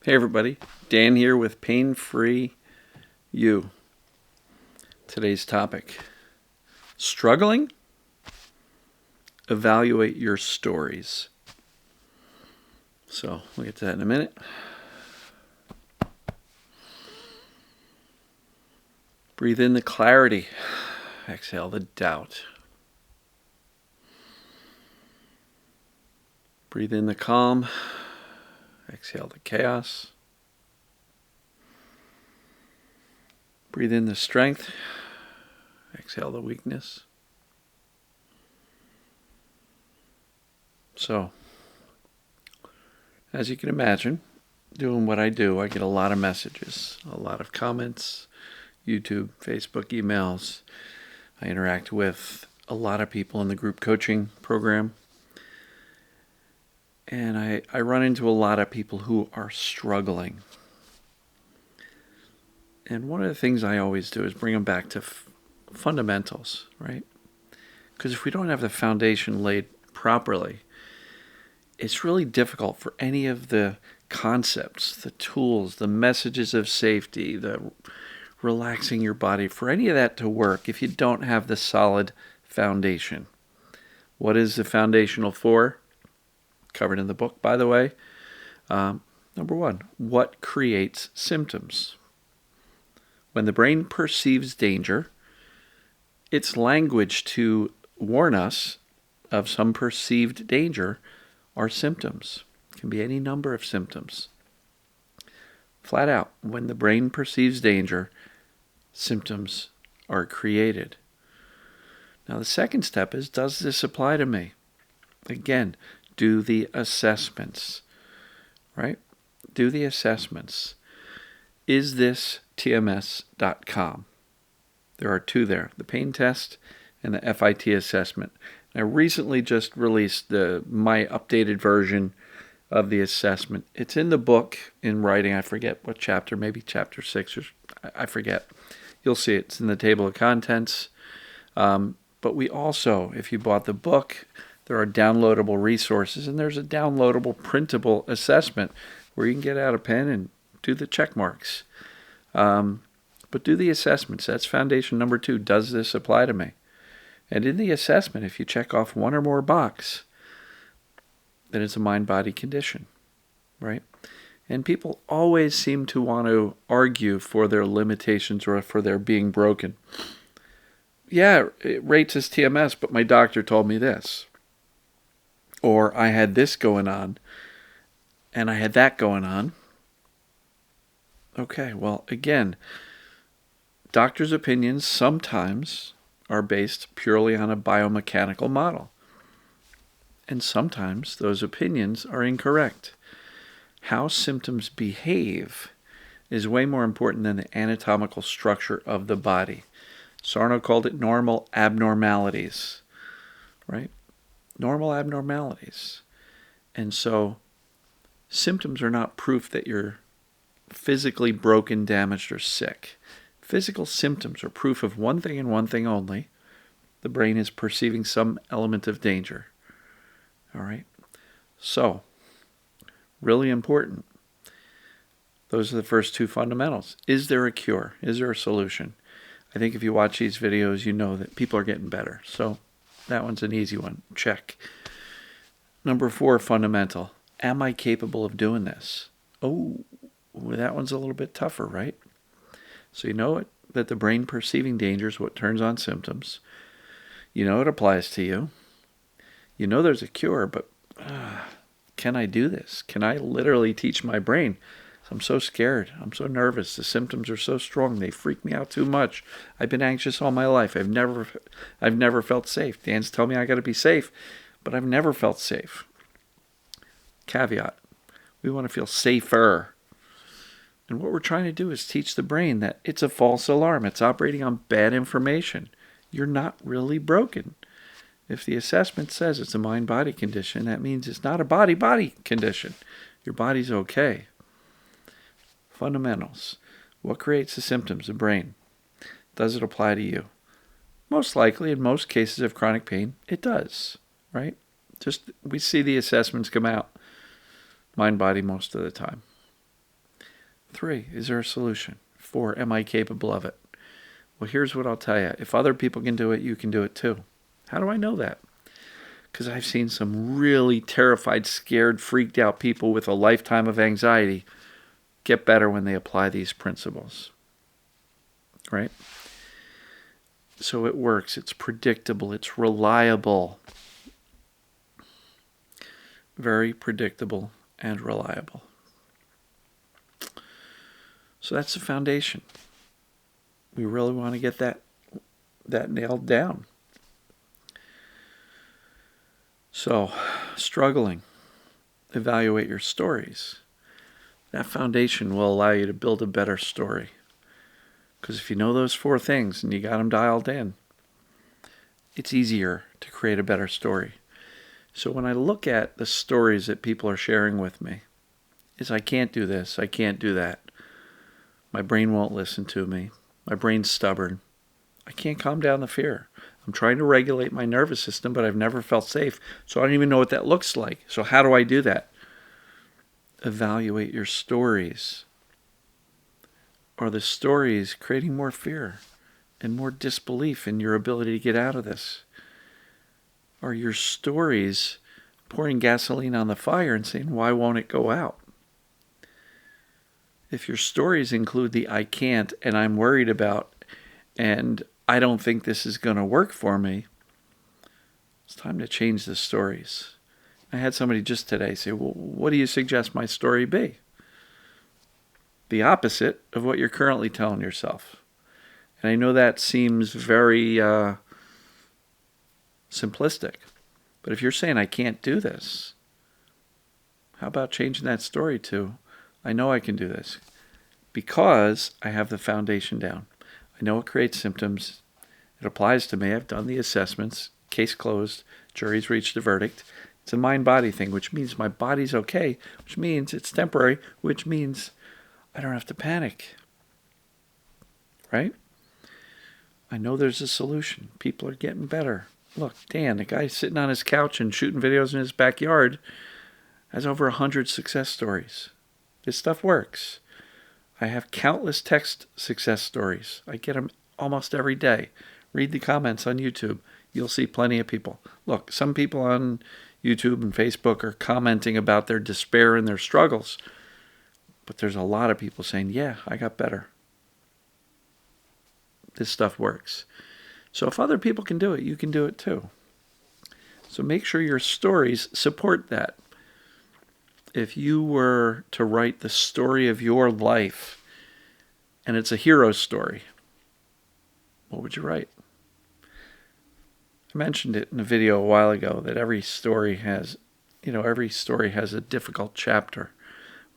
Hey everybody, Dan here with Pain Free You. Today's topic, struggling? Evaluate your stories. So we'll get to that in a minute. Breathe in the clarity. Exhale the doubt. Breathe in the calm. Exhale the chaos. Breathe in the strength. Exhale the weakness. So, as you can imagine, doing what I do, I get a lot of messages, a lot of comments, YouTube, Facebook, emails. I interact with a lot of people in the group coaching program. And I run into a lot of people who are struggling. And one of the things I always do is bring them back to fundamentals, right? Because if we don't have the foundation laid properly, it's really difficult for any of the concepts, the tools, the messages of safety, the relaxing your body, for any of that to work if you don't have the solid foundation. What is the foundational for? Covered in the book, by the way. Number one, what creates symptoms? When the brain perceives danger, its language to warn us of some perceived danger are symptoms. It can be any number of symptoms. Flat out, when the brain perceives danger, symptoms are created. Now the second step is, does this apply to me? Again, do the assessments, right? Do the assessments. Is this TMS.com? There are two there, the pain test and the FIT assessment. I recently just released my updated version of the assessment. It's in the book in writing. I forget what chapter, maybe chapter 6 or I forget. You'll see it. It's in the table of contents. But we also, if you bought the book, there are downloadable resources, and there's a downloadable printable assessment where you can get out a pen and do the check marks. But do the assessments. That's foundation number 2. Does this apply to me? And in the assessment, if you check off one or more box, then it's a mind-body condition, right? And people always seem to want to argue for their limitations or for their being broken. Yeah, it rates as TMS, but my doctor told me this. Or I had this going on, and I had that going on. Okay, well, again, doctors' opinions sometimes are based purely on a biomechanical model. And sometimes those opinions are incorrect. How symptoms behave is way more important than the anatomical structure of the body. Sarno called it normal abnormalities, right? Normal abnormalities. And so symptoms are not proof that you're physically broken, damaged, or sick. Physical symptoms are proof of one thing and one thing only. The brain is perceiving some element of danger. All right? So, really important. Those are the first 2 fundamentals. Is there a cure? Is there a solution? I think if you watch these videos, you know that people are getting better. So, that one's an easy one. Check. Number 4 fundamental. Am I capable of doing this? Oh, that one's a little bit tougher, right? So you know that the brain perceiving danger is what turns on symptoms. You know it applies to you. You know there's a cure, but can I do this? Can I literally teach my brain? I'm so scared. I'm so nervous. The symptoms are so strong. They freak me out too much. I've been anxious all my life. I've never felt safe. Dan's telling me I got to be safe, but I've never felt safe. Caveat. We want to feel safer. And what we're trying to do is teach the brain that it's a false alarm. It's operating on bad information. You're not really broken. If the assessment says it's a mind-body condition, that means it's not a body-body condition. Your body's okay. Fundamentals. What creates the symptoms? The brain. Does it apply to you? Most likely, in most cases of chronic pain, it does, right? Just we see the assessments come out. Mind-body most of the time. 3, is there a solution? 4, am I capable of it? Well, here's what I'll tell you. If other people can do it, you can do it too. How do I know that? Because I've seen some really terrified, scared, freaked out people with a lifetime of anxiety get better when they apply these principles. Right? So it works. It's predictable. It's reliable. Very predictable and reliable. So that's the foundation. We really want to get that nailed down. So, struggling, evaluate your stories. That foundation will allow you to build a better story. Because if you know those 4 things and you got them dialed in, it's easier to create a better story. So when I look at the stories that people are sharing with me, is I can't do this, I can't do that. My brain won't listen to me. My brain's stubborn. I can't calm down the fear. I'm trying to regulate my nervous system, but I've never felt safe. So I don't even know what that looks like. So how do I do that? Evaluate your stories. Are the stories creating more fear and more disbelief in your ability to get out of this? Are your stories pouring gasoline on the fire and saying, why won't it go out? If your stories include the I can't and I'm worried about and I don't think this is going to work for me, it's time to change the stories. I had somebody just today say, well, what do you suggest my story be? The opposite of what you're currently telling yourself. And I know that seems very simplistic, but if you're saying I can't do this, how about changing that story to I know I can do this because I have the foundation down. I know it creates symptoms. It applies to me. I've done the assessments. Case closed. Jury's reached a verdict. It's a mind-body thing, which means my body's okay, which means it's temporary, which means I don't have to panic. Right? I know there's a solution. People are getting better. Look, Dan, the guy sitting on his couch and shooting videos in his backyard, has over 100 success stories. This stuff works. I have countless text success stories. I get them almost every day. Read the comments on YouTube. You'll see plenty of people. Look, some people on YouTube and Facebook are commenting about their despair and their struggles. But there's a lot of people saying, yeah, I got better. This stuff works. So if other people can do it, you can do it too. So make sure your stories support that. If you were to write the story of your life, and it's a hero story, what would you write? I mentioned it in a video a while ago that every story has a difficult chapter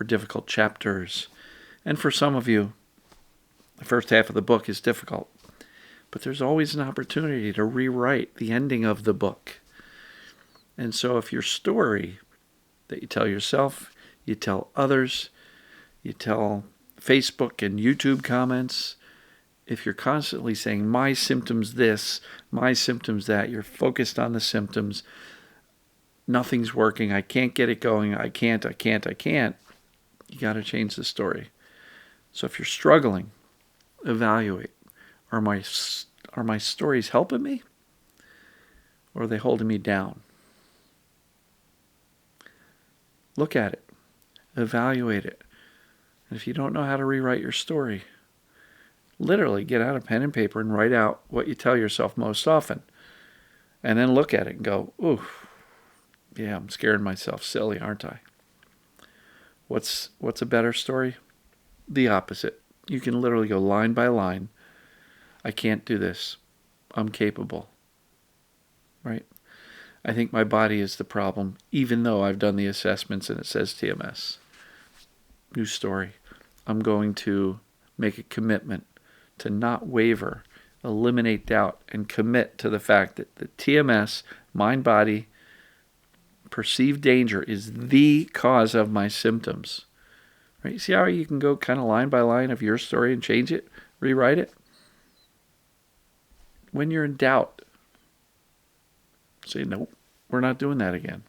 or difficult chapters. And for some of you, the first half of the book is difficult. But there's always an opportunity to rewrite the ending of the book. And so if your story that you tell yourself, you tell others, you tell Facebook and YouTube comments, if you're constantly saying, my symptoms this, my symptoms that, you're focused on the symptoms, nothing's working, I can't get it going, I can't, you got to change the story. So if you're struggling, evaluate, are my stories helping me? Or are they holding me down? Look at it. Evaluate it. And if you don't know how to rewrite your story, literally get out a pen and paper and write out what you tell yourself most often. And then look at it and go, ooh, yeah, I'm scaring myself silly, aren't I? What's a better story? The opposite. You can literally go line by line. I can't do this. I'm capable. Right? I think my body is the problem, even though I've done the assessments and it says TMS. New story. I'm going to make a commitment to not waver, eliminate doubt, and commit to the fact that the TMS, mind-body, perceived danger is the cause of my symptoms. Right? You see how you can go kind of line by line of your story and change it, rewrite it? When you're in doubt, say, nope, we're not doing that again.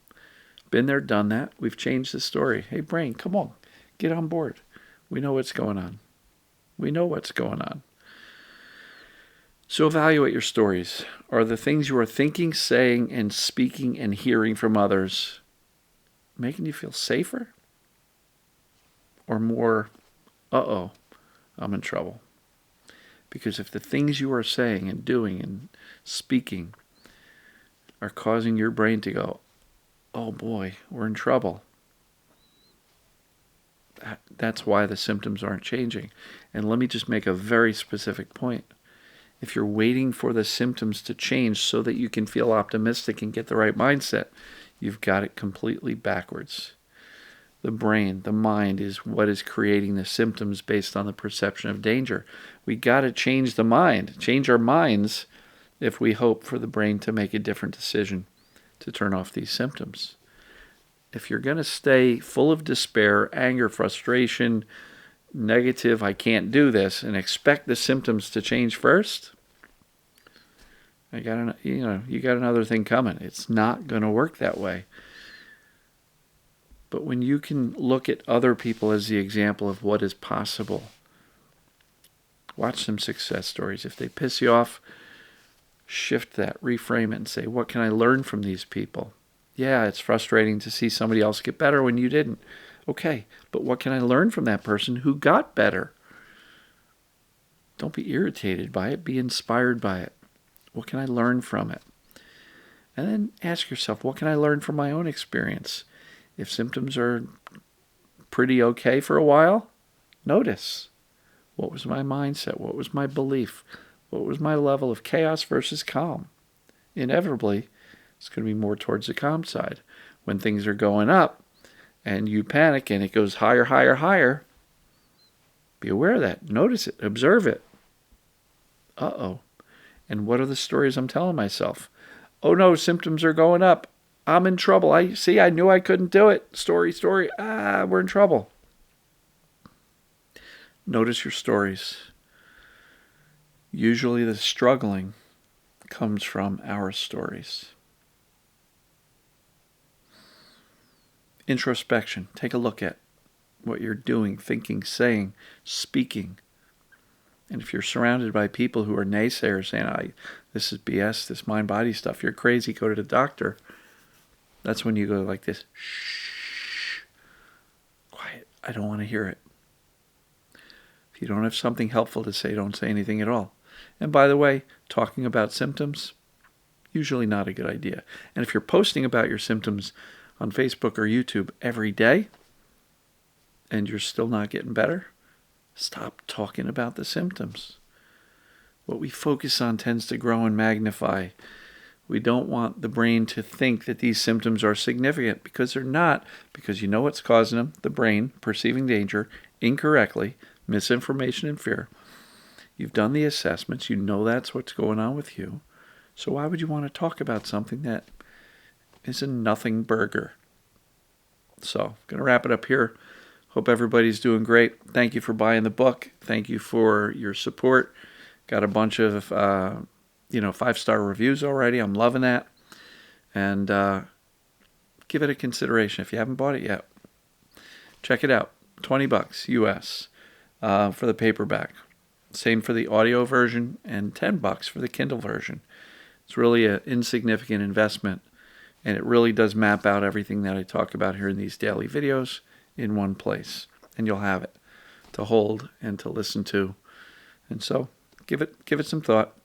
Been there, done that. We've changed the story. Hey, brain, come on, get on board. We know what's going on. We know what's going on. So evaluate your stories. Are the things you are thinking, saying, and speaking and hearing from others making you feel safer? Or more, uh-oh, I'm in trouble? Because if the things you are saying and doing and speaking are causing your brain to go, oh boy, we're in trouble, that's why the symptoms aren't changing. And let me just make a very specific point. If you're waiting for the symptoms to change so that you can feel optimistic and get the right mindset, you've got it completely backwards. The brain, the mind, is what is creating the symptoms based on the perception of danger. We got to change the mind, change our minds if we hope for the brain to make a different decision to turn off these symptoms. If you're going to stay full of despair, anger, frustration, negative, I can't do this, and expect the symptoms to change first, you got another thing coming. It's not going to work that way. But when you can look at other people as the example of what is possible, watch some success stories. If they piss you off, shift that, reframe it, and say, what can I learn from these people? Yeah, it's frustrating to see somebody else get better when you didn't. Okay, but what can I learn from that person who got better? Don't be irritated by it. Be inspired by it. What can I learn from it? And then ask yourself, what can I learn from my own experience? If symptoms are pretty okay for a while, notice. What was my mindset? What was my belief? What was my level of chaos versus calm? Inevitably, it's going to be more towards the calm side. When things are going up and you panic and it goes higher, higher, higher, be aware of that. Notice it. Observe it. Uh-oh. And what are the stories I'm telling myself? Oh no, symptoms are going up. I'm in trouble. I knew I couldn't do it. Story. We're in trouble. Notice your stories. Usually the struggling comes from our stories. Introspection. Take a look at what you're doing, thinking, saying, speaking. And if you're surrounded by people who are naysayers saying, this is BS, this mind-body stuff, you're crazy, go to the doctor. That's when you go like this, shh, quiet, I don't want to hear it. If you don't have something helpful to say, don't say anything at all. And by the way, talking about symptoms, usually not a good idea. And if you're posting about your symptoms on Facebook or YouTube every day, and you're still not getting better, stop talking about the symptoms. What we focus on tends to grow and magnify. We don't want the brain to think that these symptoms are significant, because they're not, because you know what's causing them, the brain perceiving danger incorrectly, misinformation and fear. You've done the assessments, you know that's what's going on with you. So why would you want to talk about something that is a nothing burger? So, I'm going to wrap it up here. Hope everybody's doing great. Thank you for buying the book. Thank you for your support. Got a bunch of 5-star reviews already. I'm loving that. And give it a consideration if you haven't bought it yet. Check it out. $20 US for the paperback. Same for the audio version, and $10 for the Kindle version. It's really an insignificant investment, and it really does map out everything that I talk about here in these daily videos in one place. And you'll have it to hold and to listen to. And so give it some thought.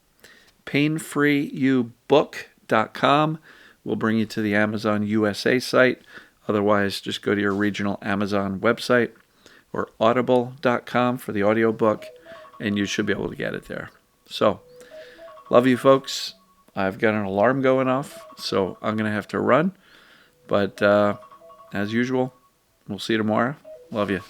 PainFreeYouBook.com will bring you to the Amazon USA site. Otherwise, just go to your regional Amazon website, or Audible.com for the audiobook, and you should be able to get it there. So, love you folks. I've got an alarm going off, so I'm going to have to run. But as usual, we'll see you tomorrow. Love you.